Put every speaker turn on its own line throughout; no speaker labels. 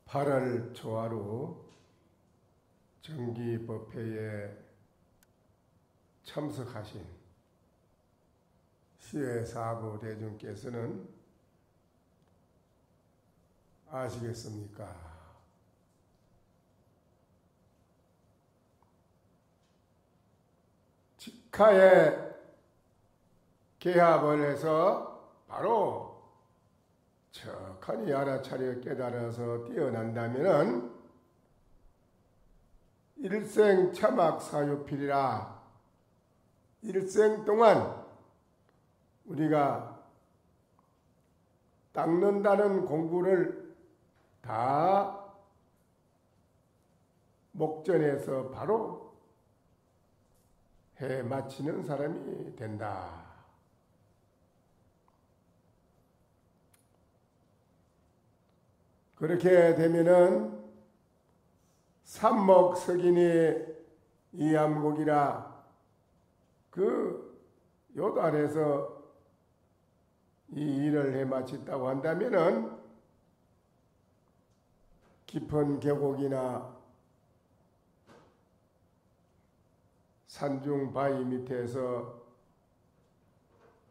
8월 초하루 정기법회에 참석하신 시외 사부 대중께서는 아시겠습니까? 직하에 개합을 해서 바로 척하니 알아차려 깨달아서 뛰어난다면은 일생 참악 사유필이라, 일생 동안 우리가 닦는다는 공부를 다 목전에서 바로 해 마치는 사람이 된다. 그렇게 되면은 삼목석인이 이암곡이라 그 요달에서 이 일을 해 마쳤다고 한다면은 깊은 계곡이나 산중 바위 밑에서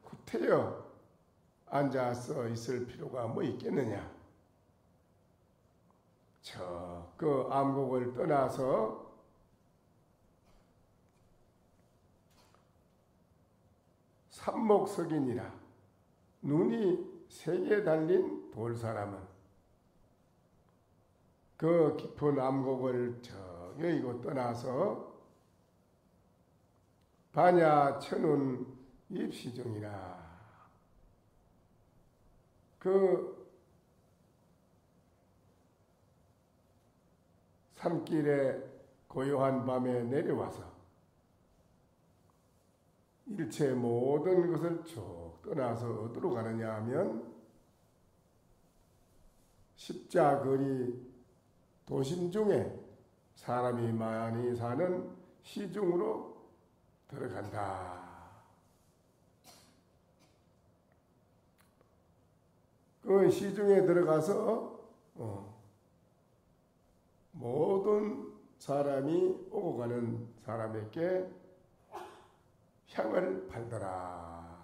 구태여 앉아서 있을 필요가 뭐 있겠느냐. 그 암곡을 떠나서 삼목석인이라 눈이 세 개 달린 돌사람은 그 깊은 암곡을 여의고 떠나서 반야천운 입시중이라 그 산길에 고요한 밤에 내려와서 일체 모든 것을 쭉 떠나서 어디로 가느냐 하면 십자거리 도심 중에 사람이 많이 사는 시중으로 들어간다. 그 시중에 들어가서 모든 사람이 오고 가는 사람에게 향을 팔더라.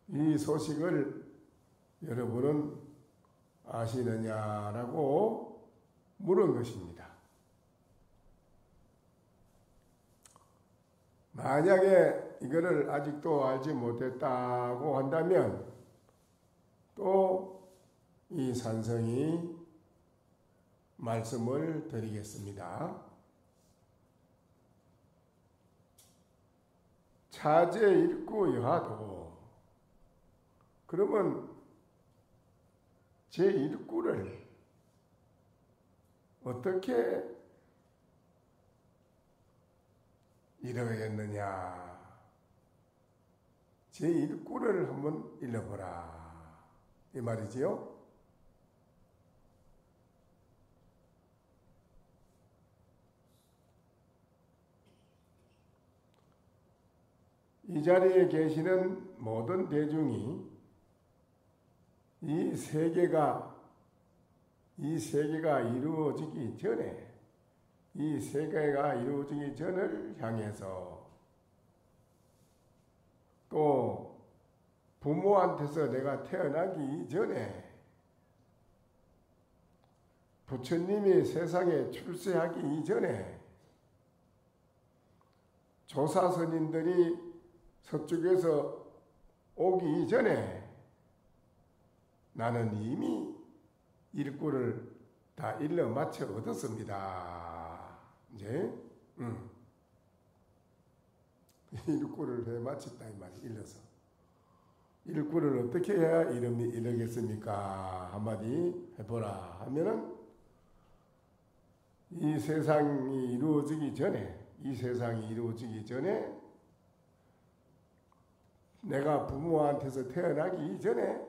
이 소식을 여러분은 아시느냐라고 물은 것입니다. 만약에 이거를 아직도 알지 못했다고 한다면 또 이 산성이 말씀을 드리겠습니다. 차제 일구 여하도, 그러면 제 일구를 어떻게 이뤄야겠느냐. 제 일구를 한번 일러보라. 이 말이지요. 이 자리에 계시는 모든 대중이 이 세계가 이루어지기 전에, 이 세계가 이루어지기 전을 향해서 또 부모한테서 내가 태어나기 전에 부처님이 세상에 출세하기 이전에 조사선인들이 서쪽에서 오기 이전에 나는 이미 일구를 다 일러 마쳐 얻었습니다. 이제 일구를 해 마쳤다 이 말이 일러서. 일구를 어떻게 해야 이르겠습니까? 한마디 해보라 하면은 이 세상이 이루어지기 전에 내가 부모한테서 태어나기 전에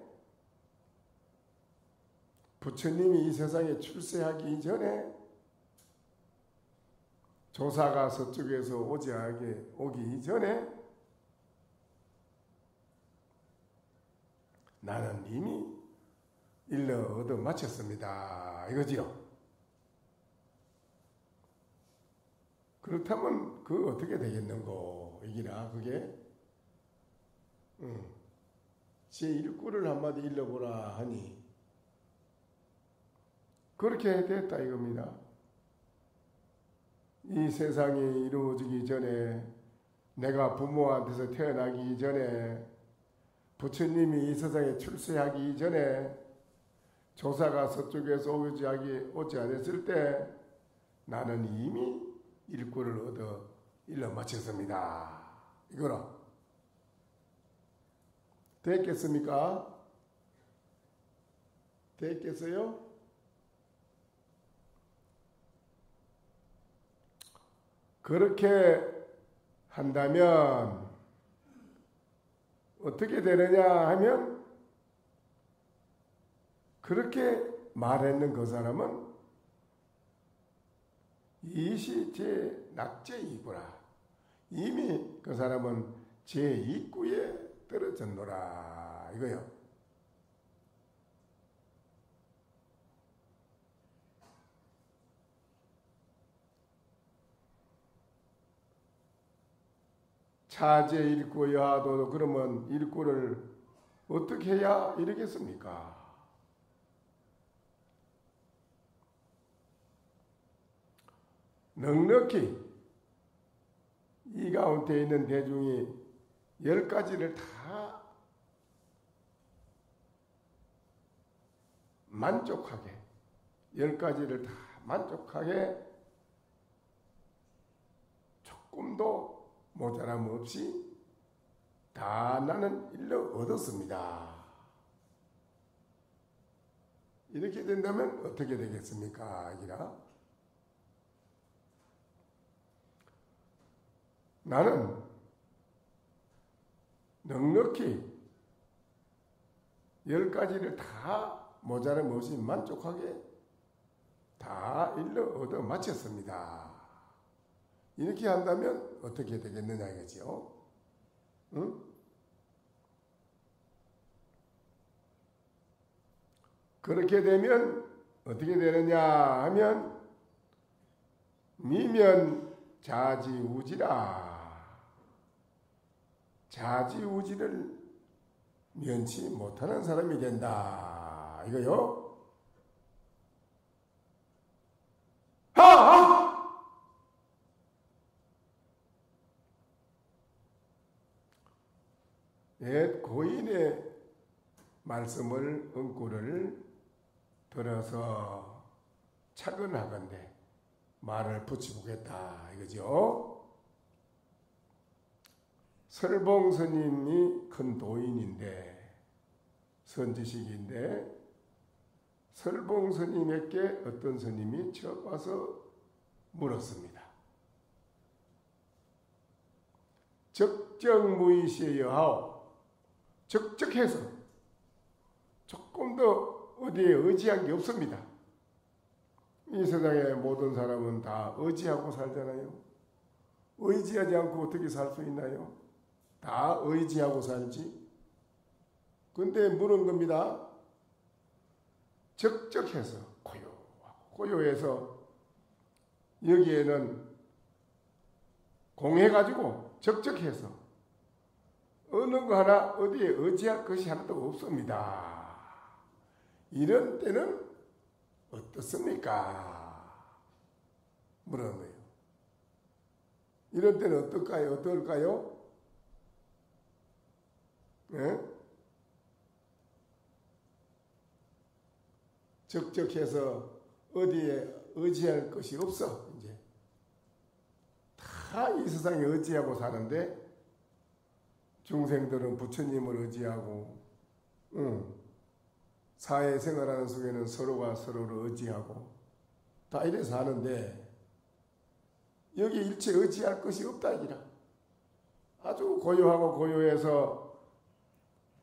부처님이 이 세상에 출세하기 전에 조사가 서쪽에서 오기 전에 나는 이미 일러 얻어 마쳤습니다. 이거지요. 그렇다면 그 어떻게 되겠는고 이기나 그게 제 일꾼을 한마디 일러보라 하니 그렇게 됐다 이겁니다. 이 세상이 이루어지기 전에 내가 부모한테서 태어나기 전에 부처님이 이 세상에 출세하기 전에 조사가 서쪽에서 오지 않았을 때 나는 이미 일꾼을 얻어 일러 마쳤습니다. 이거라. 됐겠습니까? 됐겠어요? 그렇게 한다면 어떻게 되느냐 하면 그렇게 말했는 그 사람은 이시 제 낙제이구라. 이미 그 사람은 제 입구에 떨어졌노라 이거요. 차제 일구 여하도 그러면 일구를 어떻게 해야 이르겠습니까? 넉넉히 이 가운데 있는 대중이 10가지를 다 만족하게 10가지를 다 만족하게 조금도 모자람 없이 다 나는 일러 얻었습니다. 이렇게 된다면 어떻게 되겠습니까? 아기라? 나는 넉넉히 10가지를 다 모자람 없이 만족하게 다 일러 얻어 마쳤습니다. 이렇게 한다면 어떻게 되겠느냐 이거죠. 응? 그렇게 되면 어떻게 되느냐 하면 미면 자지우지라. 자지우지를 면치 못하는 사람이 된다. 이거요. 하하! 옛 고인의 말씀을 은구를 들어서 차근하건대 말을 붙여보겠다 이거죠. 설봉 스님이 큰 도인인데 선지식인데 설봉 스님에게 어떤 스님이 척 와서 물었습니다. 적정무의시에 여하오. 적적해서 조금 더 어디에 의지한 게 없습니다. 이 세상의 모든 사람은 다 의지하고 살잖아요. 의지하지 않고 어떻게 살 수 있나요? 다 의지하고 살지. 근데 물은 겁니다. 적적해서 고요해서 여기에는 공해가지고 적적해서 어느 거 하나 어디에 의지할 것이 하나도 없습니다. 이런 때는 어떻습니까? 물은 거예요. 이런 때는 어떨까요? 네? 적적해서 어디에 의지할 것이 없어. 이제 다 이 세상에 의지하고 사는데 중생들은 부처님을 의지하고 사회생활하는 속에는 서로가 서로를 의지하고 다 이래 사는데 여기 일체 의지할 것이 없다 이라. 아주 고요하고 고요해서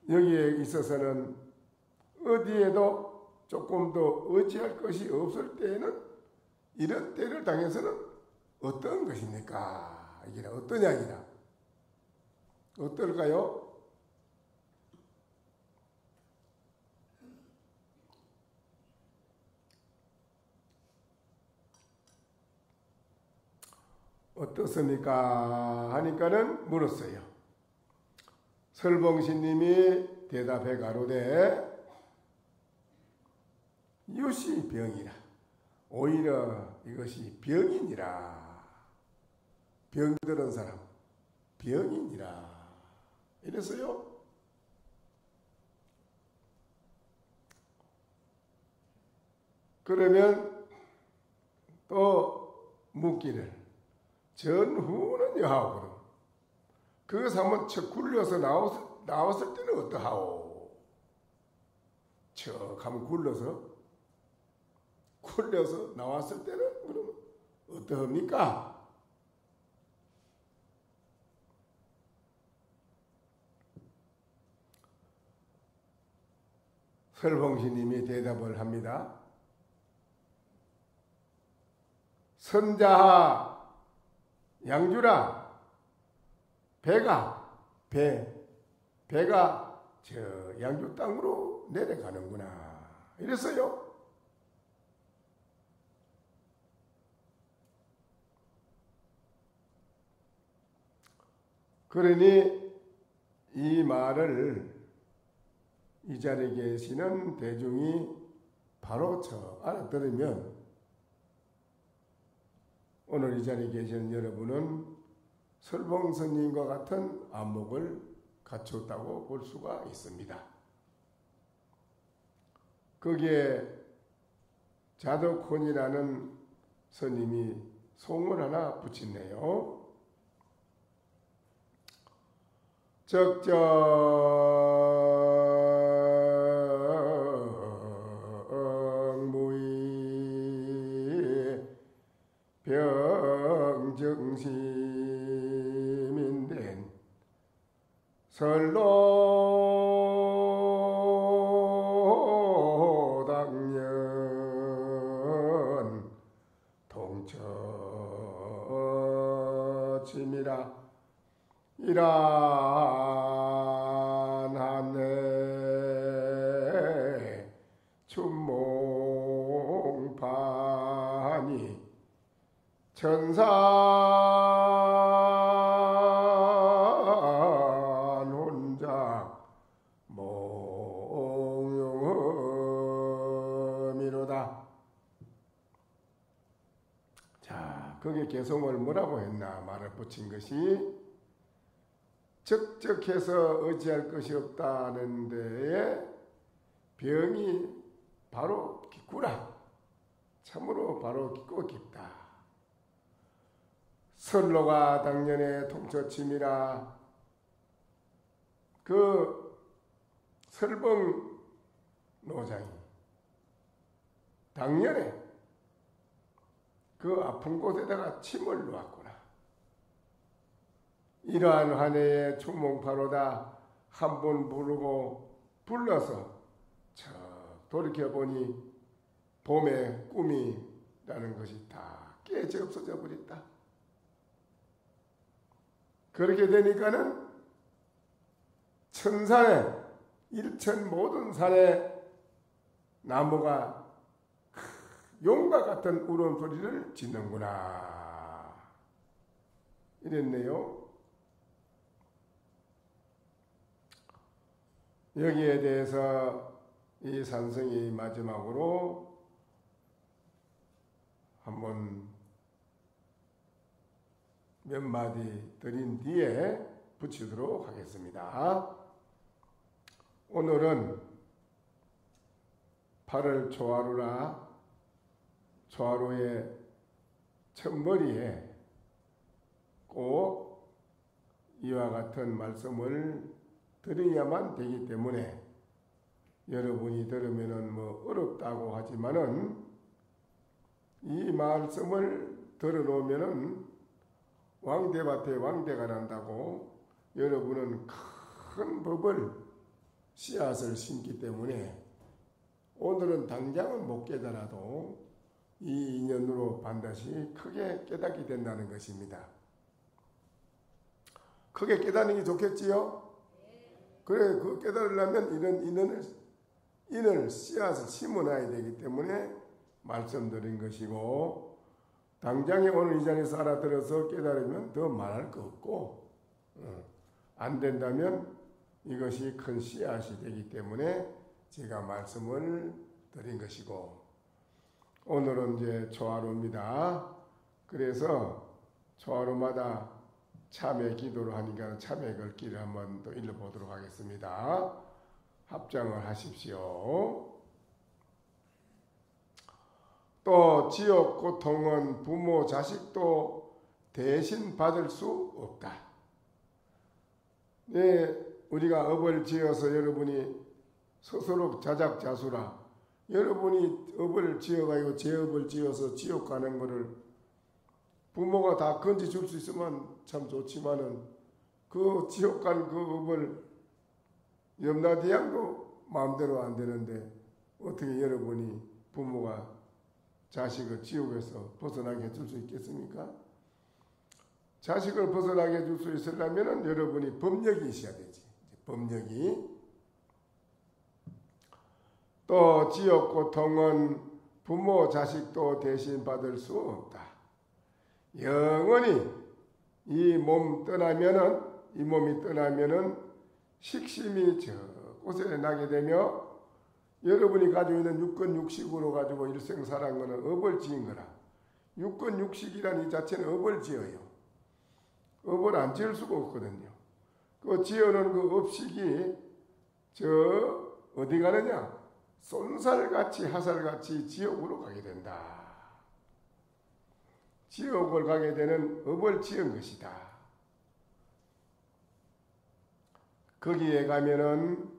여기에 있어서는 어디에도 조금 더 의지할 것이 없을 때에는 이런 때를 당해서는 어떤 것입니까? 이게 어떤 이야기라? 어떨까요? 어떻습니까? 하니까는 물었어요. 설봉신님이 대답해 가로되 이것이 병이라. 오히려 이것이 병이니라. 병들은 사람 병이니라. 이랬어요. 그러면 또 묻기를 전후는 여하오. 그것을 한번 척 굴려서 나왔을 때는 어떠하오? 척 한번 굴려서 나왔을 때는 그러면 어떠합니까? 설봉신님이 대답을 합니다. 선자하 양주라. 배가 저 양주 땅으로 내려가는구나. 이랬어요. 그러니 이 말을 이 자리에 계시는 대중이 바로 알아들으면 오늘 이 자리에 계시는 여러분은 설봉스님과 같은 안목을 갖췄다고 볼 수가 있습니다. 거기에 자덕혼이라는 스님이 송을 하나 붙이네요. 적정무의 병정심인된 설로당년 동처침이라 이란하네 춘몽파니 천산 혼자 몽용음이로다. 자, 거기에 개성을 뭐라고 했나 말을 붙인 것이 적적해서 의지할 것이 없다는 데에 병이 바로 깊구나. 참으로 바로 깊고 깊다. 선로가 당년에 통처침이라. 그 설봉 노장이 당년에 그 아픈 곳에다가 침을 놓았구나. 이러한 한 해의 춘몽파로다. 한 번 불러서 돌이켜보니 봄의 꿈이라는 것이 다 깨져 없어져 버렸다. 그렇게 되니까는 천산에 일천 모든 산에 나무가 용과 같은 울음소리를 짓는구나. 이랬네요. 여기에 대해서 이 산성이 마지막으로 한번 몇 마디 드린 뒤에 붙이도록 하겠습니다. 오늘은 8월 초하루라. 초하루의 첫머리에 꼭 이와 같은 말씀을 드려야만 되기 때문에 여러분이 들으면은 어렵다고 하지만은 이 말씀을 들어놓으면은 왕대밭에 왕대가 난다고 여러분은 큰 법을 씨앗을 심기 때문에 오늘은 당장은 못 깨달아도 이 인연으로 반드시 크게 깨닫게 된다는 것입니다. 크게 깨닫는 게 좋겠지요? 그래, 그 깨달으려면 이런 인을 씨앗을 심어놔야 되기 때문에 말씀드린 것이고, 당장에 오늘 이 자리에서 알아들어서 깨달으면 더 말할 거 없고 안 된다면 이것이 큰 씨앗이 되기 때문에 제가 말씀을 드린 것이고 오늘은 이제 초하루입니다. 그래서 초하루마다 참회 기도를 하니까 참회 글귀를 한번 또 읽어보도록 하겠습니다. 합장을 하십시오. 또 지옥 고통은 부모 자식도 대신 받을 수 없다. 네, 우리가 업을 지어서 여러분이 스스로 자작자수라 여러분이 업을 지어가지고 죄업을 지어서 지옥 가는 것을 부모가 다 건지 줄 수 있으면 참 좋지만은 그 지옥 간 그 업을 염라대왕도 마음대로 안 되는데 어떻게 여러분이 부모가 자식을 지옥에서 벗어나게 해줄 수 있겠습니까? 자식을 벗어나게 해줄 수 있으려면 여러분이 법력이 있어야 되지. 법력이. 또 지옥 고통은 부모 자식도 대신 받을 수 없다. 영원히 이 몸이 떠나면은 식심이 저 곳에 나게 되며 여러분이 가지고 있는 육건 육식으로 가지고 일생 살아간 거는 업을 지은 거라. 육건 육식이란 이 자체는 업을 지어요. 업을 안 지을 수가 없거든요. 그 지어놓은 그 업식이 저 어디 가느냐? 쏜살같이 하살같이 지옥으로 가게 된다. 지옥을 가게 되는 업을 지은 것이다. 거기에 가면은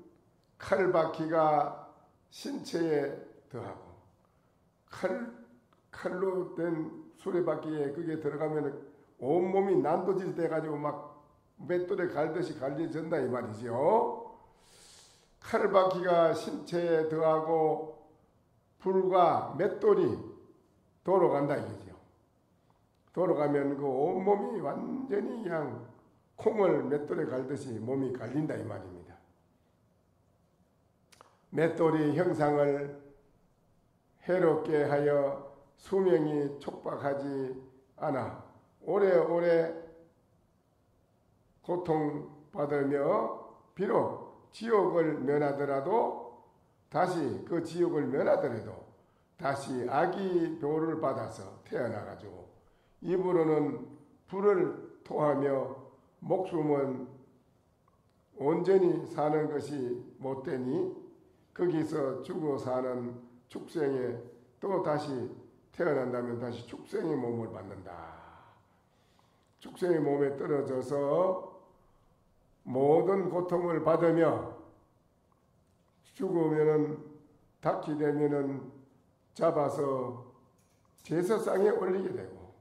칼바퀴가 신체에 더하고 칼로 된 수레바퀴에 그게 들어가면 온몸이 난도질 돼가지고 막 맷돌에 갈듯이 갈려진다 이 말이죠. 칼바퀴가 신체에 더하고 불과 맷돌이 도로 간다 이거죠. 도로 가면 그 온몸이 완전히 그냥 콩을 맷돌에 갈듯이 몸이 갈린다 이 말입니다. 맷돌이 형상을 해롭게 하여 수명이 촉박하지 않아 오래오래 고통받으며 비록 지옥을 면하더라도 다시 그 지옥을 면하더라도 다시 아기 묘를 받아서 태어나가지고 입으로는 불을 토하며 목숨은 온전히 사는 것이 못되니 거기서 죽어 사는 축생에 또 다시 태어난다면 다시 축생의 몸을 받는다. 축생의 몸에 떨어져서 모든 고통을 받으며 죽으면은 닭이 되면은 잡아서 제사상에 올리게 되고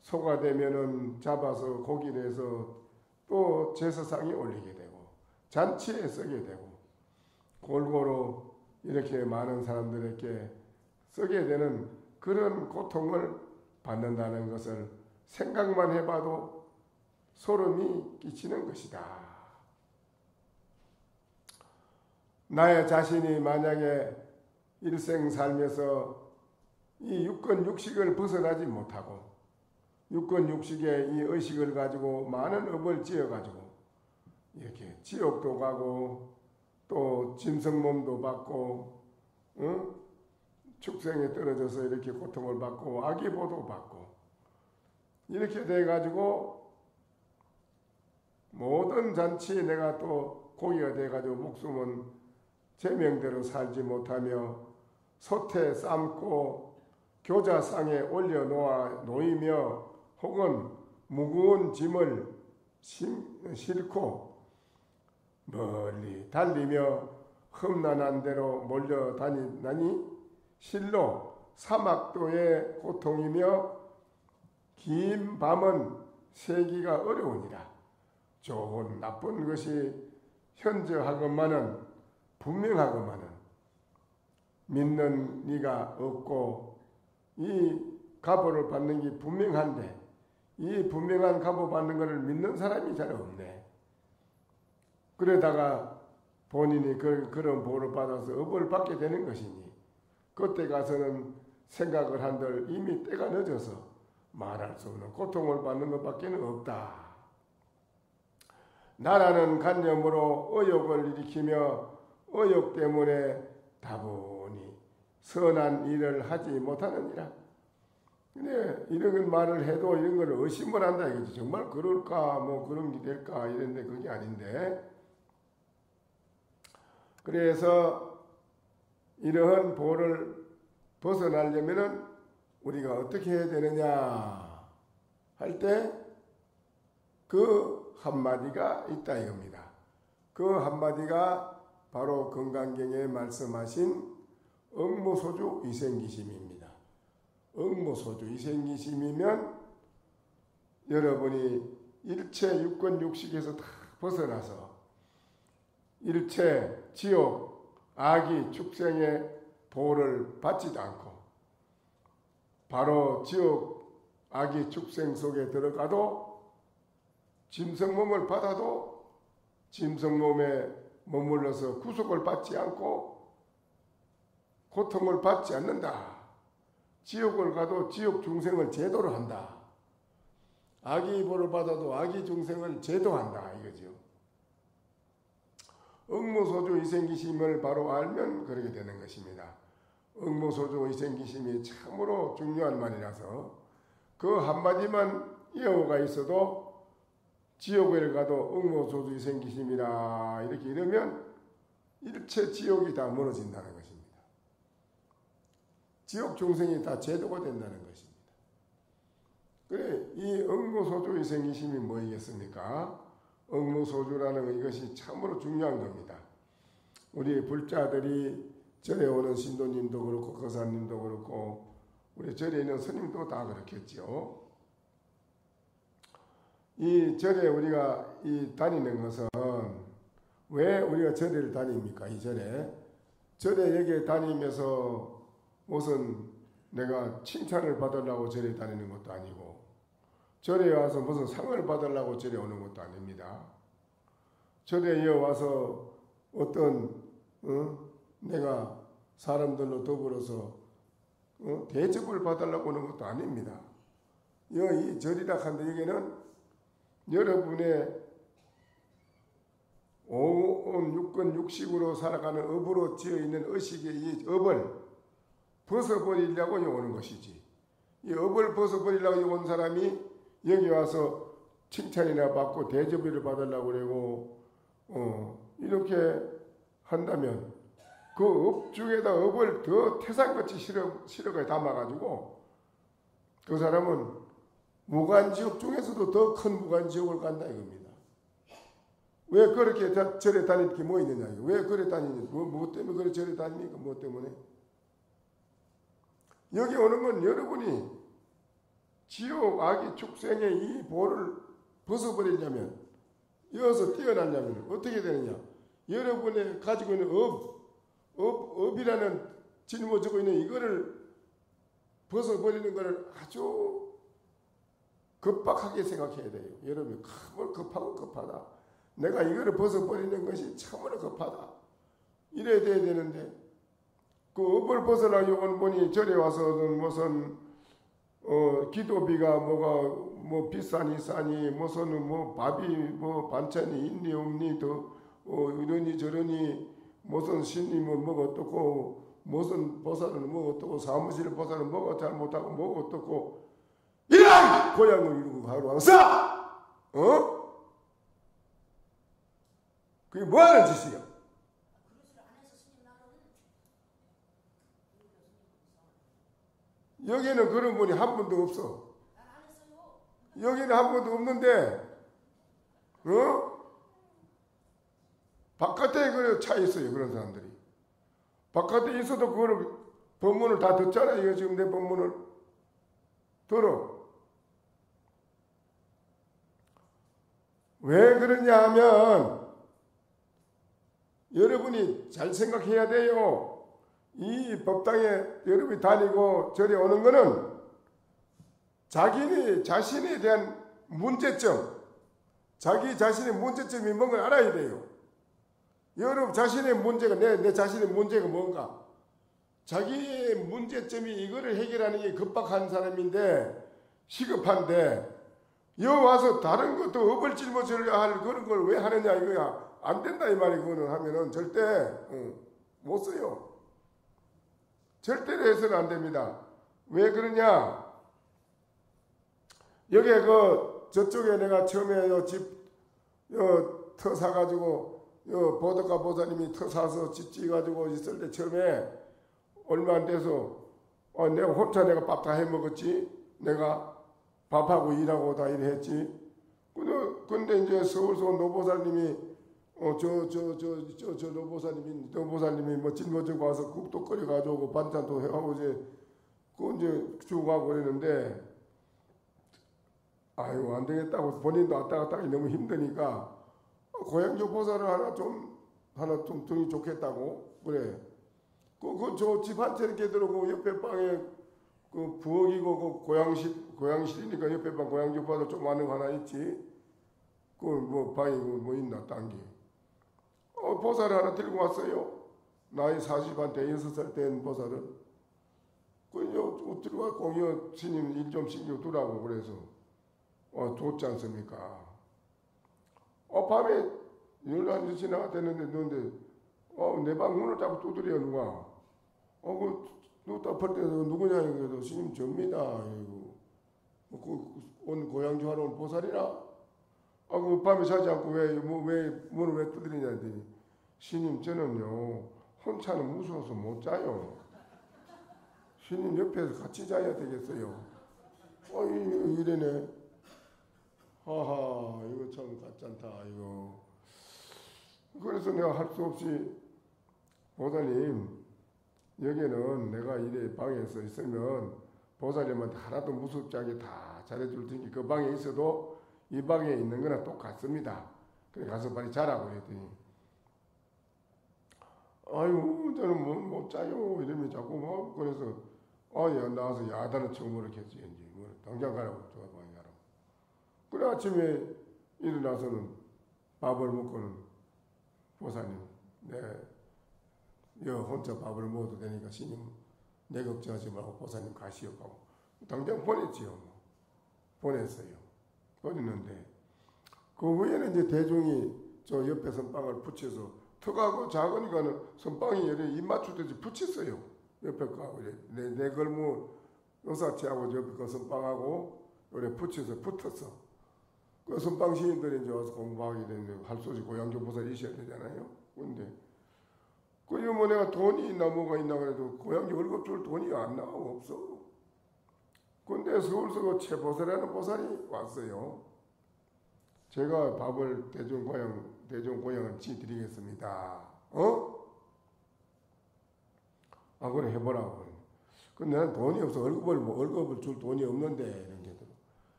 소가 되면은 잡아서 고기를 해서 또 제사상에 올리게 되고 잔치에 쓰게 되고 골고루 이렇게 많은 사람들에게 쓰게 되는 그런 고통을 받는다는 것을 생각만 해봐도 소름이 끼치는 것이다. 나의 자신이 만약에 일생 살면서 이 육건 육식을 벗어나지 못하고 육건 육식의 이 의식을 가지고 많은 업을 지어가지고 이렇게 지옥도 가고 또 짐승몸도 받고 축생에 떨어져서 이렇게 고통을 받고 아기보도 받고 이렇게 돼가지고 모든 잔치에 내가 또 고기가 돼가지고 목숨은 제 명대로 살지 못하며 소태 삶고 교자상에 올려놓이며 혹은 무거운 짐을 싣고 멀리 달리며 험난한 데로 몰려다니나니 실로 사막도의 고통이며 긴 밤은 새기가 어려우니라. 좋은 나쁜 것이 현저하건만은 분명하건만은 믿는 이가 없고 이 갑오를 받는 게 분명한데 이 분명한 갑오 받는 것을 믿는 사람이 잘 없네. 그러다가 본인이 그런 보를 받아서 업을 받게 되는 것이니 그때 가서는 생각을 한들 이미 때가 늦어서 말할 수 없는 고통을 받는 것밖에 없다. 나라는 간염으로 의욕을 일으키며 의욕 때문에 다분히 선한 일을 하지 못하느니라. 근데 이런 말을 해도 이런 걸 의심을 한다 이거지. 정말 그럴까 뭐 그런 게 될까 이런데 그게 아닌데. 그래서 이러한 보를 벗어나려면은 우리가 어떻게 해야 되느냐 할 때 그 한마디가 있다 이겁니다. 그 한마디가 바로 건강경에 말씀하신 응모소주 이생기심입니다. 응모소주 이생기심이면 여러분이 일체 육권 육식에서 다 벗어나서 일체 지옥 악의 축생의 보를 받지도 않고 바로 지옥 악의 축생 속에 들어가도 짐승몸을 받아도 짐승몸에 머물러서 구속을 받지 않고 고통을 받지 않는다. 지옥을 가도 지옥 중생을 제도로 한다. 악의 보를 받아도 악의 중생을 제도한다 이거죠. 응모소주 이생기심을 바로 알면 그렇게 되는 것입니다. 응모소주 이생기심이 참으로 중요한 말이라서 그 한마디만 이어가 있어도 지옥을 가도 응모소주 이생기심이라 이렇게 이러면 일체 지옥이 다 무너진다는 것입니다. 지옥 중생이 다 제도가 된다는 것입니다. 그래 이 응모소주 이생기심이 뭐이겠습니까? 응모소주라는 이것이 참으로 중요한 겁니다. 우리 불자들이 절에 오는 신도님도 그렇고 거사님도 그렇고 우리 절에 있는 스님도 다 그렇겠죠. 이 절에 우리가 다니는 것은 왜 우리가 절에를 다닙니까? 이 절에 여기에 다니면서 무슨 내가 칭찬을 받으려고 절에 다니는 것도 아니고 절에 와서 무슨 상을 받으려고 절에 오는 것도 아닙니다. 절에 와서 어떤 내가 사람들로 더불어서 대접을 받으려고 오는 것도 아닙니다. 이 절이라 한데 여기는 여러분의 온 육권 육식으로 살아가는 업으로 지어있는 의식의 이 업을 벗어버리려고 오는 것이지. 이 업을 벗어버리려고 온 사람이 여기 와서 칭찬이나 받고 대접을 받으려고 그러고 이렇게 한다면 그 업 중에다 업을 더 태산같이 실어가 담아가지고 그 사람은 무간지옥 중에서도 더 큰 무간지옥을 간다 이겁니다. 왜 그렇게 절에 다닐 게 뭐 있느냐 이거. 왜 그래 다니냐. 뭐 때문에 그래 절에 다닙니까? 뭐 때문에? 여기 오는 건 여러분이 지옥 악의 축생의 이 보를 벗어버리려면 여기서 뛰어나려면 어떻게 되느냐. 여러분이 가지고 있는 업이라는 짊어지고 있는 이거를 벗어버리는 것을 아주 급박하게 생각해야 돼요. 여러분이 뭘 급하고 급하다. 내가 이거를 벗어버리는 것이 참으로 급하다. 이래야 돼야 되는데 그 업을 벗어나려고 온 분이 절에 와서는 무슨 기도비가 뭐 비싸니 싸니 무슨 뭐 밥이 뭐 반찬이 있니 없니 더 이러니 저러니 무슨 신님은 뭐가 어떻고 무슨 보살은 뭐가 어떻고 사무실 보살은 뭐가 잘못하고 뭐가 어떻고 이런 고향을 이루고 하루 항상 그게 뭐하는 짓이야? 여기는 그런 분이 한 분도 없어. 여기는 한 분도 없는데 바깥에 그 차 있어요. 그런 사람들이 바깥에 있어도 그거를 법문을 다 듣잖아. 이거 지금 내 법문을 들어. 왜 그러냐 하면 여러분이 잘 생각해야 돼요. 이 법당에 여러분이 다니고 절에 오는 거는 자신에 대한 문제점, 자기 자신의 문제점이 뭔가 알아야 돼요. 여러분 자신의 문제가 내 자신의 문제가 뭔가 자기의 문제점이 이거를 해결하는 게 급박한 사람인데 시급한데 여 와서 다른 것도 업을 짊어져야 할 그런 걸 왜 하느냐 이거야. 안 된다 이 말이. 그거는 하면은 절대 못 써요. 절대로 해서는 안 됩니다. 왜 그러냐? 여기에 저쪽에 내가 처음에 터 사가지고 보덕가 보사님이 터 사서 집 지어가지고 있을 때 처음에 얼마 안 돼서 내가 혼자 내가 밥 다 해 먹었지. 내가 밥하고 일하고 다 일했지. 근데 이제 서울서 노보살님이 노보살님이 뭐 짊어지고 와서 국도 끓여 가지고 반찬도 해하고 이제 주고 가고 그랬는데 아유 안 되겠다고 본인도 왔다 갔다 하기 너무 힘드니까 고향조 보살을 하나 좀 등이 좋겠다고 그래. 저 집 한 채 이렇게 들어오고 옆에 방에 그 부엌이고 그 고향실이니까 옆에 방 고향조 보살 좀 많은 거 하나 있지. 그 뭐 방이 뭐 있나 딴 게. 보살을 하나 들고 왔어요. 나이 40한 대여섯 살 된 보살을. 들고 왔고 스님 일 좀 신경 두라고 그래서 좋지 않습니까? 밤에 11시 지나갔는데 내 방 문을 자꾸 두드려 누가. 누구 답할 때서 누구냐 이거 스님 접니다. 온 고향주 하러 온 보살이라. 그 밤에 자지 않고 왜 문을 왜 두드리냐 했더니 스님 저는요 혼자는 무서워서 못 자요. 스님 옆에서 같이 자야 되겠어요. 이래네. 하하 이거 참 가짠다 이거. 그래서 내가 할 수 없이 보살님 여기는 내가 이래 방에서 있으면 보살님한테 하나도 무섭지 않게 다 잘해줄 테니 그 방에 있어도 이 방에 있는 거랑 똑같습니다. 그래 가서 빨리 자라고 그랬더니 아이고 저는 못 자요 이러면 자꾸 막 그래서 나와서 야단을 처음으로 했지. 이제 당장 가라고 저 방에 가라고. 그래 아침에 일어나서는 밥을 먹고는 보살님 혼자 밥을 먹어도 되니까 스님 내 걱정하지 말고 보살님 가시오 하고 당장 보냈지요. 보냈어요. 보냈는데 그 후에는 이제 대중이 저 옆에 선빵을 붙여서 턱하고 작으니까는 선빵이 입 맞추듯이 붙였어요. 옆에 거하고 내 걸무 요사치하고 옆에 거 선빵하고 이렇게 붙여서 붙었어. 그 선빵 시인들이 이제 와서 공부하게 되는데 할 수 없이 고향조 보살이 있어야 되잖아요. 근데 뭐 내가 돈이 있나 뭐가 있나 그래도 고향조 월급 줄 돈이 안 나와 없어. 근데 서울서 최보살이라는 보살이 왔어요. 제가 밥을 대중고향을 지드리겠습니다. 그래 해보라고. 근데 나는 돈이 없어. 월급을 줄 돈이 없는데 이런 게 들어.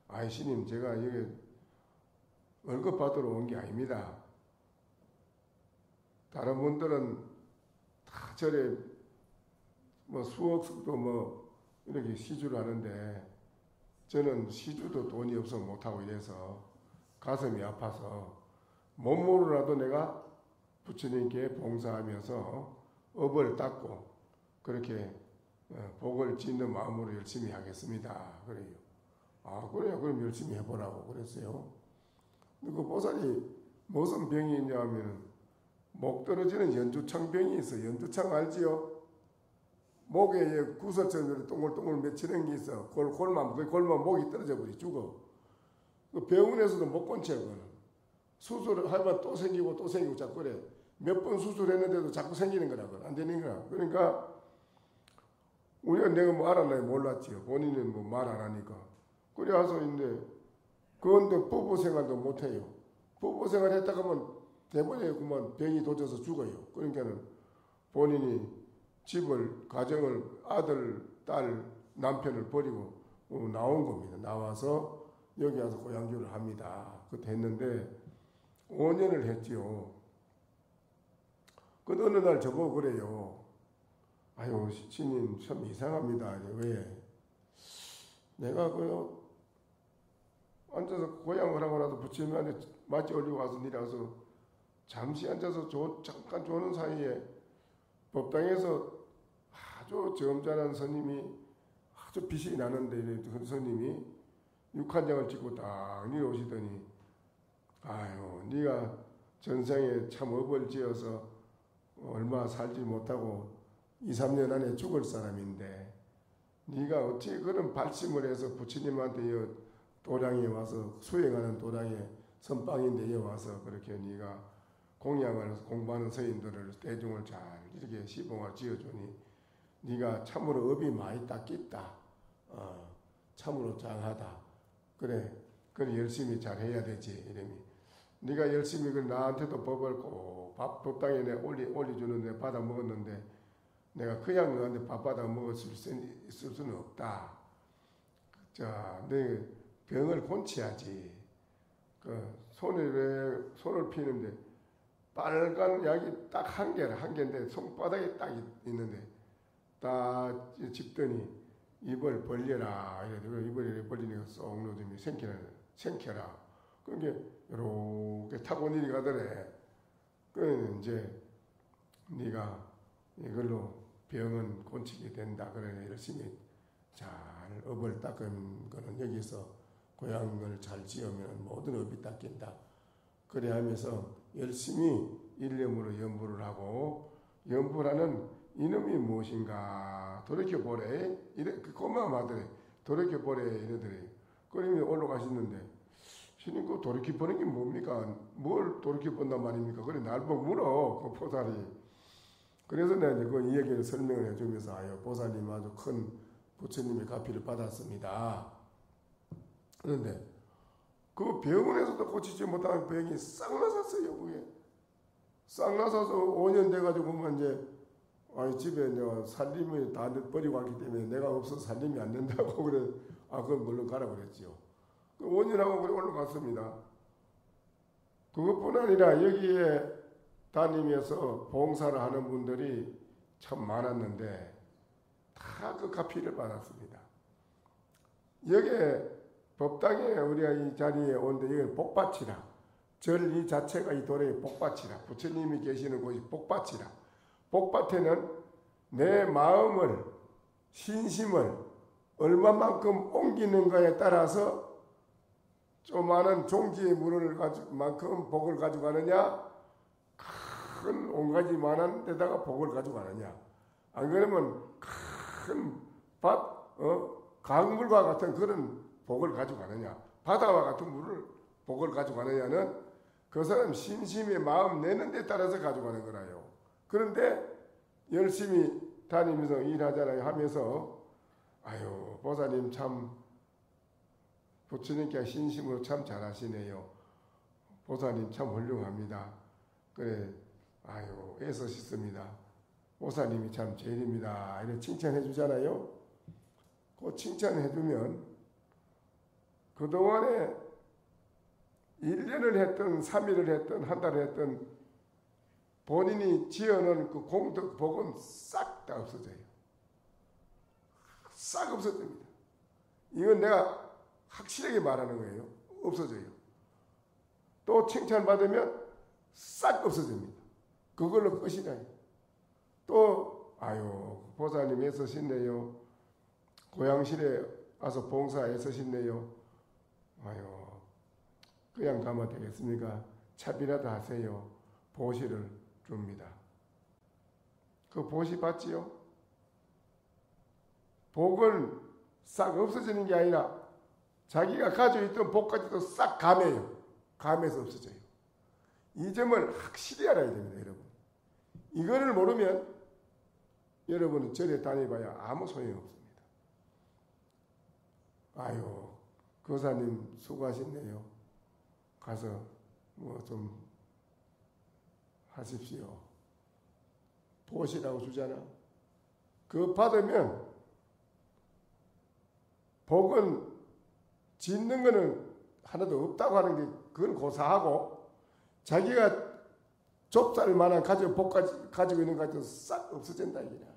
아이 스님 제가 여기 월급 받으러 온 게 아닙니다. 다른 분들은 다 절에 뭐 수억씩도 뭐 이렇게 시주를 하는데 저는 시주도 돈이 없어 못하고 이래서 가슴이 아파서 몸으로라도 내가 부처님께 봉사하면서 업을 닦고 그렇게 복을 짓는 마음으로 열심히 하겠습니다. 그래요. 그래요. 그럼 열심히 해보라고 그랬어요. 그 보살이 무슨 병이 있냐 하면 목 떨어지는 연주창병이 있어. 연주창 알지요? 목에 구설처럼 동글동글 맺히는 게 있어. 골만 목이 떨어져 버리 죽어. 그 병원에서도 못 건쳐. 수술을 하면 또 생기고 자꾸 그래. 몇 번 수술했는데도 자꾸 생기는 거라고. 안 되는 거야. 그러니까 우리가 내가 뭐 알았나요? 몰랐지요. 본인은 뭐 말 안 하니까. 그래서 이제 그런데 부부 생활도 못 해요. 부부 생활 했다가 하면 대번에 그만 병이 도져서 죽어요. 그러니까는 본인이 집을 가정을 아들, 딸, 남편을 버리고 나온 겁니다. 나와서 여기 와서 고향주를 합니다. 그때 했는데 5년을 했지요. 그 어느 날 저보고 그래요. 아유 스님 참 이상합니다. 왜? 내가 앉아서 고향을 하고 나서 부처님한테 맞이 올리고 와서 내려와서 잠시 앉아서 잠깐 조는 사이에 법당에서 아주 점잖은 스님이 아주 빛이 나는데 그 스님이 육한장을 찍고 딱 내려오시더니 아유 네가 전생에 참 업을 지어서 얼마 살지 못하고 2, 3년 안에 죽을 사람인데 네가 어찌 그런 발심을 해서 부처님한테 도량에 와서 수행하는 도량에 선방인데 와서 그렇게 네가 공양을 공부하는 서인들을 대중을 잘 이렇게 시봉을 지어주니 네가 참으로 업이 많이 닦겠다. 참으로 장하다. 그래 열심히 잘 해야 되지. 이러니 네가 열심히 나한테도 법을 꼭 법당에 올려주는데 받아 먹었는데 내가 그냥 너한테 밥 받아 먹었을 수는 없다. 자, 내 병을 고쳐야지. 손을 피는데 빨간 약이 딱 한 개인데 손바닥에 딱 있는데 딱 짚더니 입을 벌려라. 이래도 입을 이렇게 벌리니까 쏙 넣어주면 생켜라. 그게 이렇게 타고 내려가더래. 그 이제 네가 이걸로 병은 고치게 된다. 그래 열심히 잘 업을 닦은 거는 여기서 고향을 잘 지으면 모든 업이 닦인다. 그래 하면서 열심히 일념으로 연부를 하고 연부라는 이놈이 무엇인가 돌이켜보래. 이래 고마워하더래. 돌이켜보래 이러더래. 그러면 올라가시는데 스님 그 돌이켜보는 게 뭡니까? 뭘 돌이켜본단 말입니까? 그래 날 보고 물어 그 보살이. 그래서 내가 이제 그 이야기를 설명을 해주면서 아유 보살님 아주 큰 부처님의 가피를 받았습니다. 그런데 그 병원에서도 고치지 못하는 병이 싹 나섰어요. 그게 싹 나서서 5년 돼가지고 이제 집에 내가 살림을 다 버리고 왔기 때문에 내가 없어서 살림이 안 된다고 그래. 그건 물론 가라 그랬지요. 5년하고 그래 올라갔습니다. 그것뿐 아니라 여기에 다니면서 봉사를 하는 분들이 참 많았는데 다 그 가피를 받았습니다. 여기에 법당에 우리가 이 자리에 온데 여기 복받치라. 절 이 자체가 이 도량이 복받치라. 부처님이 계시는 곳이 복받치라. 복받에는 내 마음을 신심을 얼마만큼 옮기는가에 따라서 조그마한 종지의 물을 만큼 복을 가져가느냐 큰 온가지만한 데다가 복을 가져가느냐 안 그러면 큰 강물과 같은 그런 복을 가져가느냐 바다와 같은 물을 복을 가져가느냐는 그 사람 신심의 마음 내는 데 따라서 가져가는 거라요. 그런데 열심히 다니면서 일하잖아요. 하면서 아유 보살님 참 부처님께 신심으로 참 잘하시네요. 보살님 참 훌륭합니다. 그래 아유 애쓰셨습니다. 보살님이 참 제일입니다. 이렇게 칭찬해 주잖아요. 그 칭찬해 주면 그동안에 1년을 했든 3일을 했든 한 달을 했든 본인이 지어놓은 그 공덕 복은 싹 다 없어져요. 싹 없어집니다. 이건 내가 확실하게 말하는 거예요. 없어져요. 또 칭찬받으면 싹 없어집니다. 그걸로 끝이다. 또 아유 보살님 애쓰시네요. 고향실에 와서 봉사 애쓰시네요. 아유 그냥 가면 되겠습니까? 차비라도 하세요. 보시를 줍니다. 그 보시 받지요? 복은 싹 없어지는 게 아니라 자기가 가지고 있던 복까지도 싹 감해요. 감해서 없어져요. 이 점을 확실히 알아야 됩니다. 여러분. 이거를 모르면 여러분은 절에 다녀봐야 아무 소용이 없습니다. 아유 거사님 수고하셨네요. 가서 뭐 좀 하십시오. 보시라고 주잖아. 그거 받으면 복은 짓는 거는 하나도 없다고 하는 게 그건 고사하고 자기가 좁쌀 만한 가지고 있는 가지고 싹 없어진다 이거야.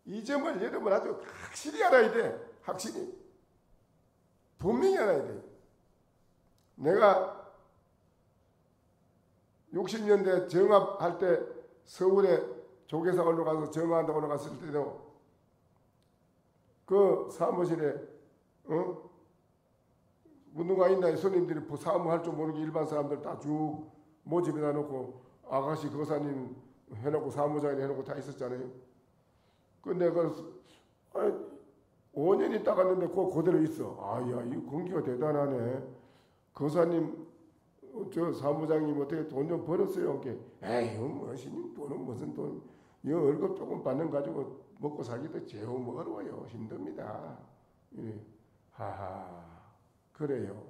이 점을 여러분 아주 확실히 알아야 돼. 확실히 분명히 알아야 돼. 내가 60년대 정합할 때 서울에 조계사 올라가서 정합한다 올라갔을 때도 그 사무실에 어? 뭐 누가 있나 손님들이 사무할 줄 모르게 일반 사람들 다 쭉 모집해다 놓고 아가씨 거사님 해놓고 사무장이 해놓고 다 있었잖아요. 근데 그 5년 있다 갔는데 그대로 있어. 아야 이 공기가 대단하네. 거사님 저 사무장님 어떻게 돈 좀 벌었어요? 에이 뭐 신님 돈은 무슨 돈? 이 월급 조금 받는 가지고 먹고 살기도 제우 뭐 어려워요. 힘듭니다. 예. 하하 그래요.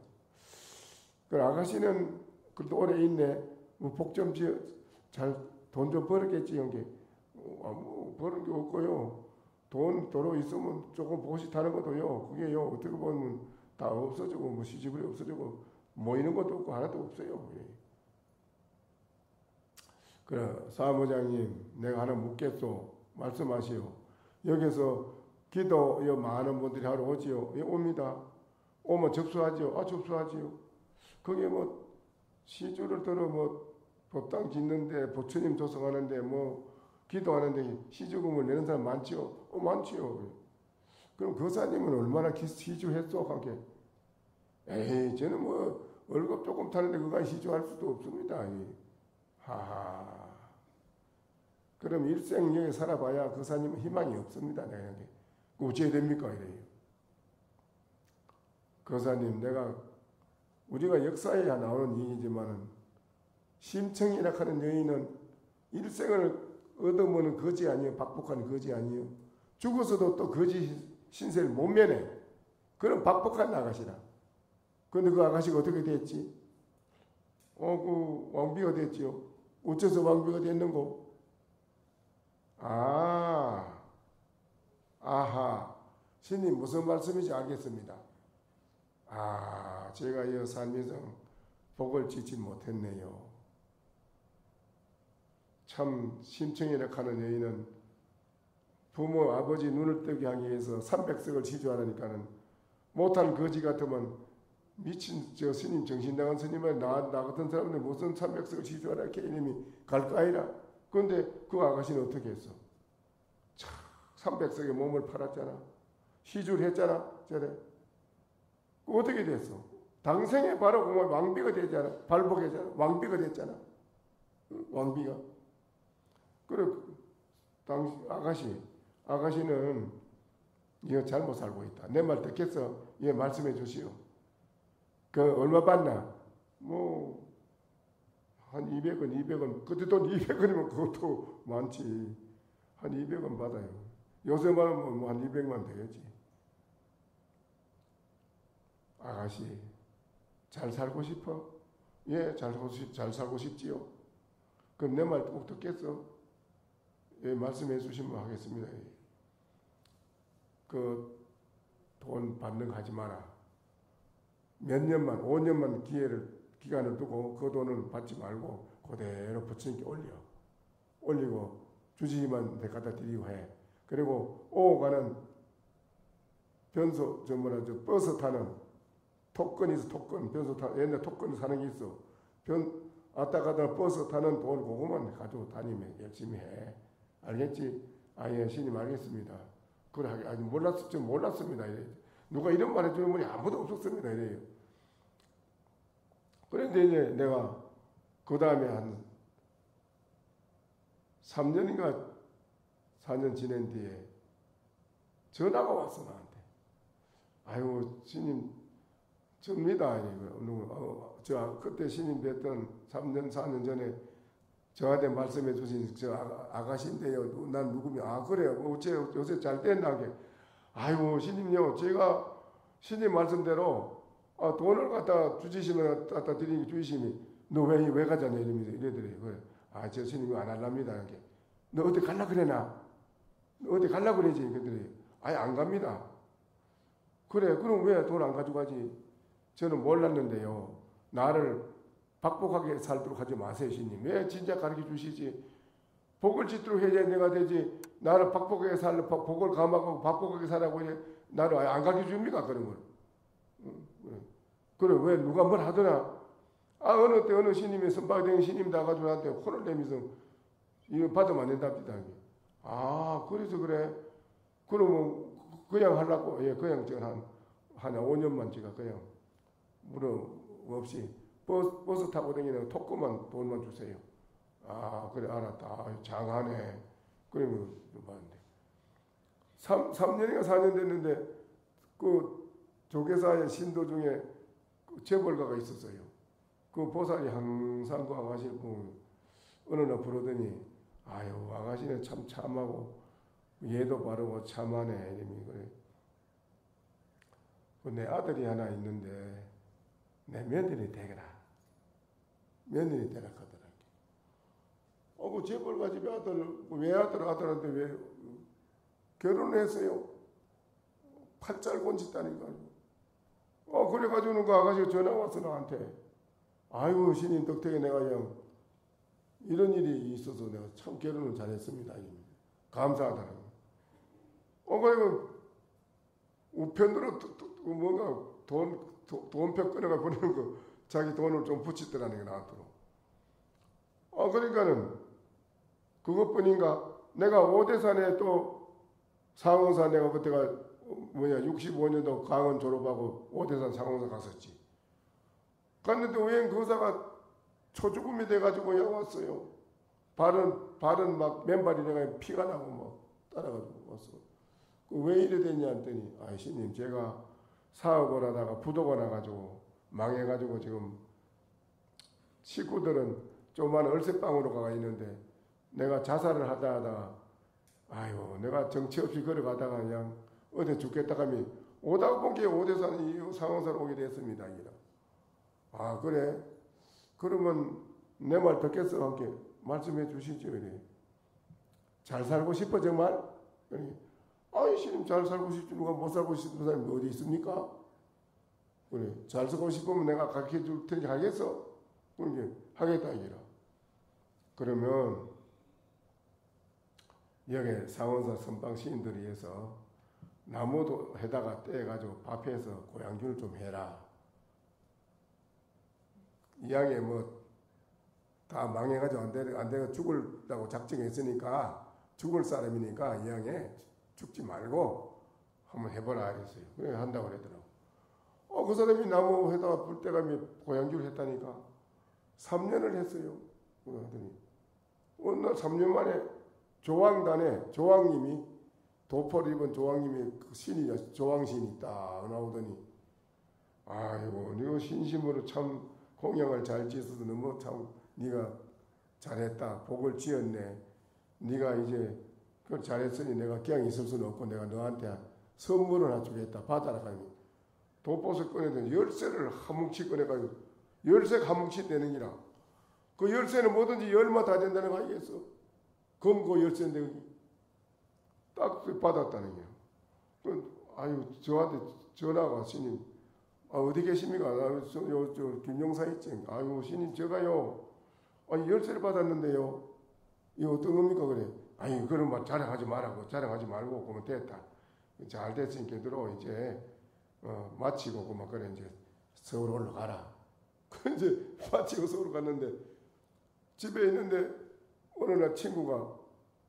그 아가씨는 그래도 오래 있네. 뭐 복 좀 지어 잘 돈 좀 벌었겠지 이게. 뭐 버는 게 없고요. 돈 도로 있으면 조금 보시 타는 것도요. 그게요 어떻게 보면 다 없어지고 뭐 시집이 없어지고 모이는 것도 없고 하나도 없어요. 예. 그래 사무장님 내가 하나 묻겠소. 말씀하시오. 여기서 기도 많은 분들이 하러 오지요. 예, 옵니다. 오면 접수하지요. 아 접수하지요. 그게 뭐 시주를 들어 뭐 법당 짓는데 부처님 조성하는데 뭐 기도하는데 시주금을 내는 사람 많지요. 많지요. 그럼 거사님은 얼마나 시주했어? 하게. 에이 저는 뭐 월급 조금 타는데 그가 시주할 수도 없습니다. 하하. 그럼 일생 여기 살아봐야 거사님은 희망이 없습니다. 내가 어찌해야 됩니까? 이래요. 거사님 내가 우리가 역사에 나오는 얘기지만은 심청이라 하는 여인은 일생을 얻으면 거지 아니요. 박복한 거지 아니요. 죽어서도 또 거지 신세를 못 면해. 그런 박복한 아가씨라. 그런데 그 아가씨가 어떻게 됐지? 그 왕비가 됐지요. 어째서 왕비가 됐는고? 아하. 신님 무슨 말씀인지 알겠습니다. 제가 이 삶에서 복을 짓지 못했네요. 참 심청이라 하는 여인은 부모 아버지 눈을 뜨게 하기 위해서 300석을 시주하라니까는 못한 거지 같으면 미친 저 스님 정신 나간 스님을 나 같은 사람들 무슨 300석을 시주하라 이렇게 이름이 갈까이라. 그런데 그 아가씨는 어떻게 했어? 300석의 몸을 팔았잖아. 시주를 했잖아. 저래. 어떻게 됐어? 당생에 바로 왕비가 되잖아. 발복했잖아. 왕비가 됐잖아. 왕비가. 그래 아가씨는 이거 잘못 살고 있다. 내 말 듣겠어? 예, 말씀해 주시오. 그 얼마 받나? 뭐 한 200원. 그때 돈 200원이면 그것도 많지. 한 200원 받아요. 요새 말하면 뭐 한 200만 되겠지. 아가씨 잘 살고 싶어? 예, 잘 살고 싶지요. 그럼 내 말 꼭 듣겠어? 예, 말씀해 주시면 하겠습니다. 그 돈 받는 거 하지 마라. 몇 년만, 5년만 기간을 두고 그 돈을 받지 말고 그대로 부처님께 올리고 주지만 내 갖다 드리고 해. 그리고 오고 가는 변소, 버스 타는 변소 옛날 토큰 사는 게 있어. 왔다 가다 버스 타는 돈 그거만 가지고 다니면 열심히 해. 알겠지? 예, 신님 알겠습니다. 그래, 아직 몰랐습니다. 이래. 누가 이런 말 해주는 분이 아무도 없었습니다. 이래요. 그런데 이제 내가 그 다음에 한 3년인가 4년 지낸 뒤에 전화가 왔어, 나한테. 아유, 스님, 접니다. 저 그때 신임 뵀던 3년, 4년 전에 저한테 말씀해 주신 저 아가씨인데요. 난 누구며? 그래요. 어째 요새 잘 됐나게? 아이고, 신임요. 제가 신임 말씀대로 돈을 갖다 주시면 갖다 드리기 주시니 너 왜 가자냐 이러더래요. 그래. 저 신임이 안 할랍니다. 이렇게. 너 어디 갈라 그래나? 너 어디 갈라 그러지? 그러더래요. 안 갑니다. 그래. 그럼 왜 돈 안 가져가지? 저는 몰랐는데요. 나를 박복하게 살도록 하지 마세요, 신님. 왜 진짜 가르쳐 주시지? 복을 짓도록 해야 내가 되지. 나를 박복하게 복을 감하고 박복하게 살라고 해. 나를 안 가르쳐 줍니까? 그런 걸. 그래, 왜 누가 뭘 하더나? 어느 때 어느 신님이 선박된 신님 나가지고 나한테 혼을 내면서 이거 받으면 안 된답니다. 그래서 그래. 그러면 그냥 하려고, 그냥 한 한 5년만 제가 그냥 물어 없이 버스 타고 다니는 토크만 돈만 주세요. 아 그래 알았다. 아, 장하네. 그러면 봤는데 3년인가 4년 됐는데 그 조계사의 신도 중에 그 재벌가가 있었어요. 그 보살이 항상 그 아가씨를 보면 어느 날 부르더니 아유 아가씨는 참 참하고 얘도 바르고 참하네 이름이 그래. 내 아들이 하나 있는데 내 며느리 되거라. 며느리 되라 하더라. 그 재벌가 집에 아들 아들한테 왜 결혼했어요? 팔잘 곤짓다니까. 그래가지고는 그 아가씨가 전화 왔어 나한테. 아이고 신인 덕택에 내가 그냥 이런 일이 있어서 내가 참 결혼을 잘했습니다. 감사하다는. 그리고 우편으로 뭔가 돈표 끊어가 보내는 거 자기 돈을 좀 붙이더라는 게 나한테로. 그러니까는 그것뿐인가 내가 오대산에 또 상원사 내가 그때가 65년도 강원 졸업하고 오대산 상원사 갔었지. 갔는데 우연 거사가 초죽음이 돼가지고 그냥 왔어요. 발은 막 맨발이 내가 피가 나고 막 따라가지고 왔어. 왜 이래 됐냐 했더니 아이씨님 제가 사업을 하다가 부도가 나가지고 망해가지고 지금 식구들은 조그마한 얼쇠방으로 가 있는데 내가 자살을 하다가 아유 내가 정치 없이 걸어가다가 그냥 어디 죽겠다 하면 오다가 본 게 오대산 상원사로 오게 됐습니다. 아 그래? 그러면 내 말 듣겠어? 함께 말씀해 주시죠. 이래. 잘 살고 싶어 정말? 아이씨님 잘 살고 싶지 누가 못 살고 싶은 사람이 어디 있습니까? 그래 잘 살고 싶으면 내가 가르쳐 줄 테니까 하겠어? 그러니까 하겠다 이기라. 그러면 여기 상원사 선방 시인들이 해서 나무도 해다가 떼가지고 밥해서 고향주를 좀 해라. 이왕에 뭐 다 망해가지고 안 되고 죽을다고 작정했으니까 죽을 사람이니까 이왕에 죽지 말고 한번 해보라 그랬어요. 그래 한다고 그러더라고. 그 사람이 나무 해다가 불때가미 고향주를 했다니까 3년을 했어요. 그러더니 어느 날 3년 만에 조왕단에 조왕님이 도포를 입은 조왕님이 그 신이 조왕신이 딱 나오더니 아이고 네가 신심으로 참 공양을 잘 지어서 너무 참 네가 잘했다 복을 지었네. 네가 이제 그걸 잘했으니 내가 그냥 있을 수는 없고 내가 너한테 선물을 하나 주겠다. 받아라 하니 도포를 꺼내더니 열쇠를 한 뭉치 꺼내가지고 열쇠가 한 뭉치 되는 기라. 그 열쇠는 뭐든지 열마 다 된다는 거 아니겠어? 검고 열쇠인데 딱 받았다는 거야. 아유 저한테 전화가 왔으니 어디 계십니까? 저 김영사 있지. 아유 신임 제가요. 열쇠를 받았는데요. 이거 어떤 겁니까? 그래. 아니 그런 말 자랑하지 말라고 자랑하지 말고 그러면 됐다. 잘 됐으니까 들어 이제 마치고 그만 그래 이제 서울 올라가라. 그 이제 마치고 서울 갔는데 집에 있는데 어느 날 친구가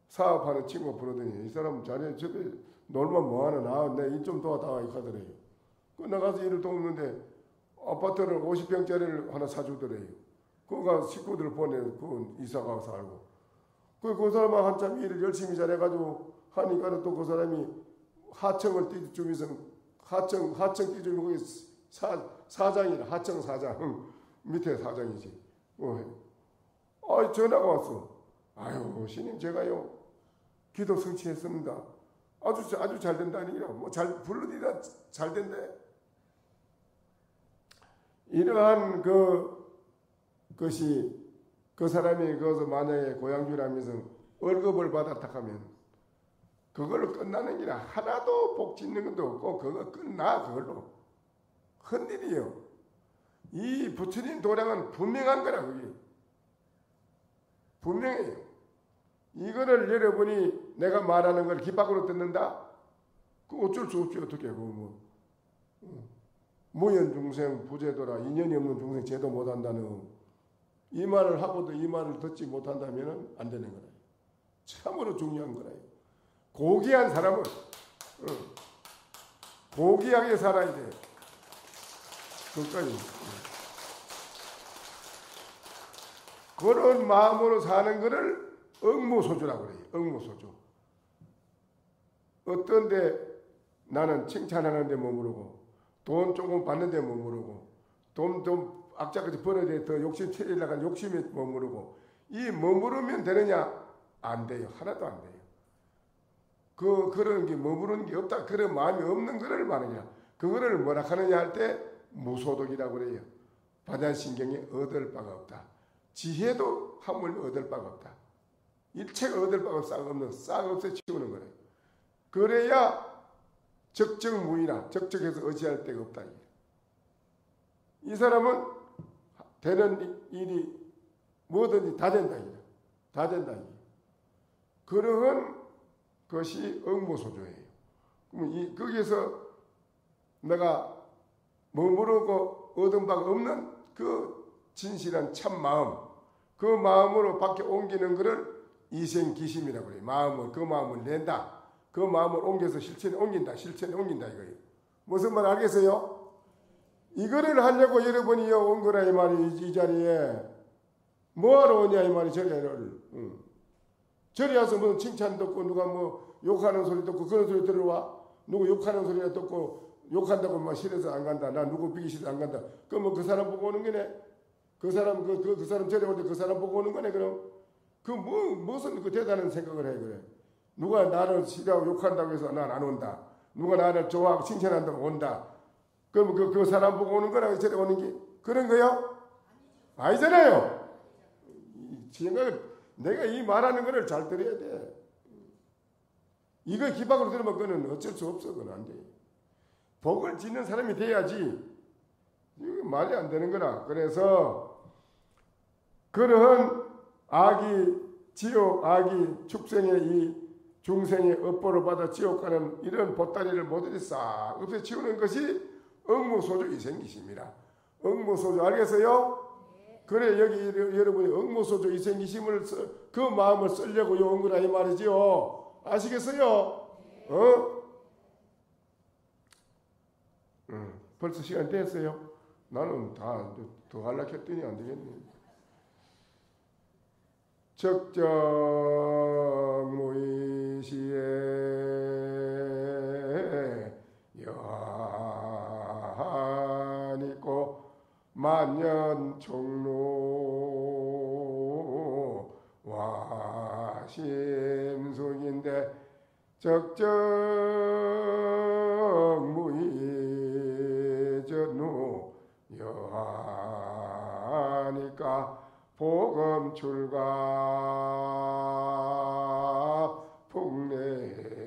사업하는 친구가 부르더니 이 사람 자네 집에 놀면 뭐하나 내 일 좀 도와다 하더래요. 그 나가서 일을 돕는데 아파트를 50평짜리를 하나 사주더래요. 그가 식구들을 보내고 그 이사가 살고 그 사람은 한참 일을 열심히 잘해가지고 하니까는 또 그 사람이 하청을 띄주면서 하청 띄주면 거기 사장이라 하청 사장 밑에 사장이지. 전화가 왔어. 아유 신임 제가요 기도 성취했습니다. 아주 잘 된다니라. 뭐 잘 불러디라 잘 된대. 이러한 것이 그 사람이 거기서 만약에 고향주라면서 월급을 받았다 하면 그걸로 끝나는 게 하나도 복 짓는 것도 없고 그거 끝나 그걸로. 큰일이요. 이 부처님 도량은 분명한 거라 그게. 분명해요. 이거를 여러분이 내가 말하는 걸 귀 밖으로 듣는다? 그 어쩔 수 없지 어떻게 무연중생 부제도라 인연이 없는 중생 제도 못한다는 이 말을 하고도 이 말을 듣지 못한다면 안 되는 거라. 참으로 중요한 거라. 고귀한 사람을 고귀하게 살아야 돼. 그까지. 그런 마음으로 사는 것을 응무소주라고 그래요. 응무소주. 어떤데 나는 칭찬하는 데 머무르고 돈 조금 받는 데 머무르고 돈 좀 악자같이 벌어야 돼. 더 욕심 채리려고 욕심에 머무르고 이 머무르면 되느냐? 안 돼요. 하나도 안 돼요. 그런 게 머무르는 게 없다. 그런 마음이 없는 거를 말하냐. 그거를 뭐라 하느냐 할 때 무소득이라고 그래요. 반야신경에 얻을 바가 없다. 지혜도 하물며 얻을 바가 없다. 일체가 얻을 바가 없는 싹 없애 치우는 거래요. 그래야 적적무이나 적적해서 의지할 데가 없다. 이 사람은 되는 일이 뭐든지 다 된다. 다 된다. 그러한 것이 응무소조예요. 그럼 거기에서 내가 머무르고 얻은 바가 없는 그 진실한 참 마음, 그 마음으로 밖에 옮기는 것을 이생기심이라고 그래요. 그 마음을 낸다. 그 마음을 옮겨서 실천에 옮긴다. 실천에 옮긴다 이거예요. 무슨 말 알겠어요? 이거를 하려고 여러분이 온 거라 이 말이. 이 자리에 뭐하러 오냐 이 말이. 저리를 저리 와서 무슨 칭찬 듣고 누가 뭐 욕하는 소리 듣고 그런 소리 들어와. 누구 욕하는 소리나 듣고 욕한다고 막 싫어서 안 간다. 나 누구 비기 싫어서 안 간다. 그러면 그 사람 보고 오는 거네. 그 사람 그 사람 저리 올 때 그 사람 보고 오는 거네. 그럼 무슨 그 대단한 생각을 해 그래. 누가 나를 싫어하고 욕한다고 해서 난 안 온다. 누가 나를 좋아하고 칭찬한다고 온다. 그럼 그 사람 보고 오는 거랑 저리 오는 게 그런 거요? 아니잖아요. 내가 이 말하는 거를 잘 들어야 돼. 이거 기박으로 들으면 그거는 어쩔 수 없어. 그건 안 돼. 복을 짓는 사람이 돼야지. 이거 말이 안 되는 거라. 그래서 그러한 지옥, 축생의 이 중생의 업보를 받아 지옥 가는 이런 보따리를 모두 싹 없애치우는 것이 응무소주 이생기심이라. 응무소주 알겠어요? 그래 여기 여러분이 응무소주 이생기심을 그 마음을 쓰려고 온 거라 이 말이지요. 아시겠어요? 벌써 시간 됐어요. 나는 다 더 하려고 했더니 안 되겠네. 적정무의시에 여한있고 만년총로 와심숙인데 적정무의전후 여하니까 복음출가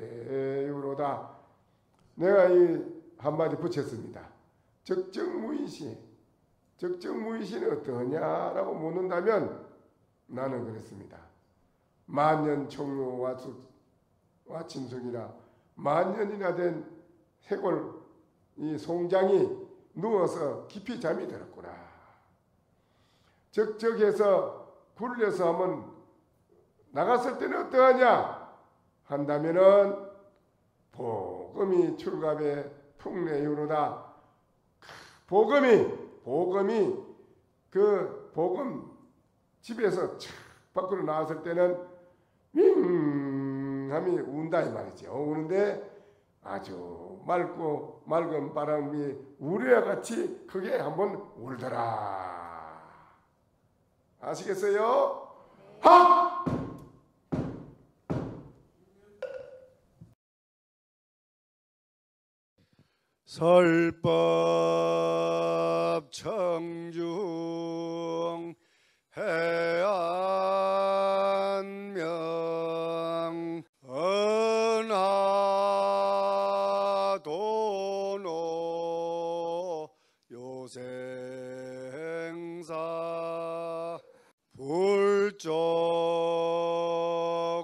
풍내유로다. 내가 이 한마디 붙였습니다. 적정무의시. 적정무의시는 어떠냐라고 묻는다면 나는 그랬습니다. 만년총로 와침숙이라 만년이나 된 해골 이 송장이 누워서 깊이 잠이 들었구나. 적적해서 굴려서 하면 나갔을 때는 어떠하냐 한다면은 복음이 출갑에 풍내유로다. 복음이 그 복음 집에서 착 밖으로 나왔을 때는 윙함이 운다 이 말이죠. 우는데 아주 맑은 바람이 우리와 같이 크게 한번 울더라. 아시겠어요? 학! 설법 청중 해안명 은하도노 요생사 불조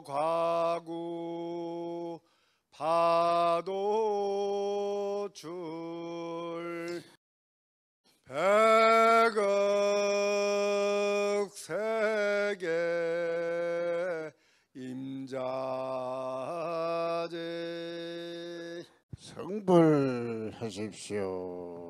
과구 파도출 백억 세계 임자제 성불
하십시오.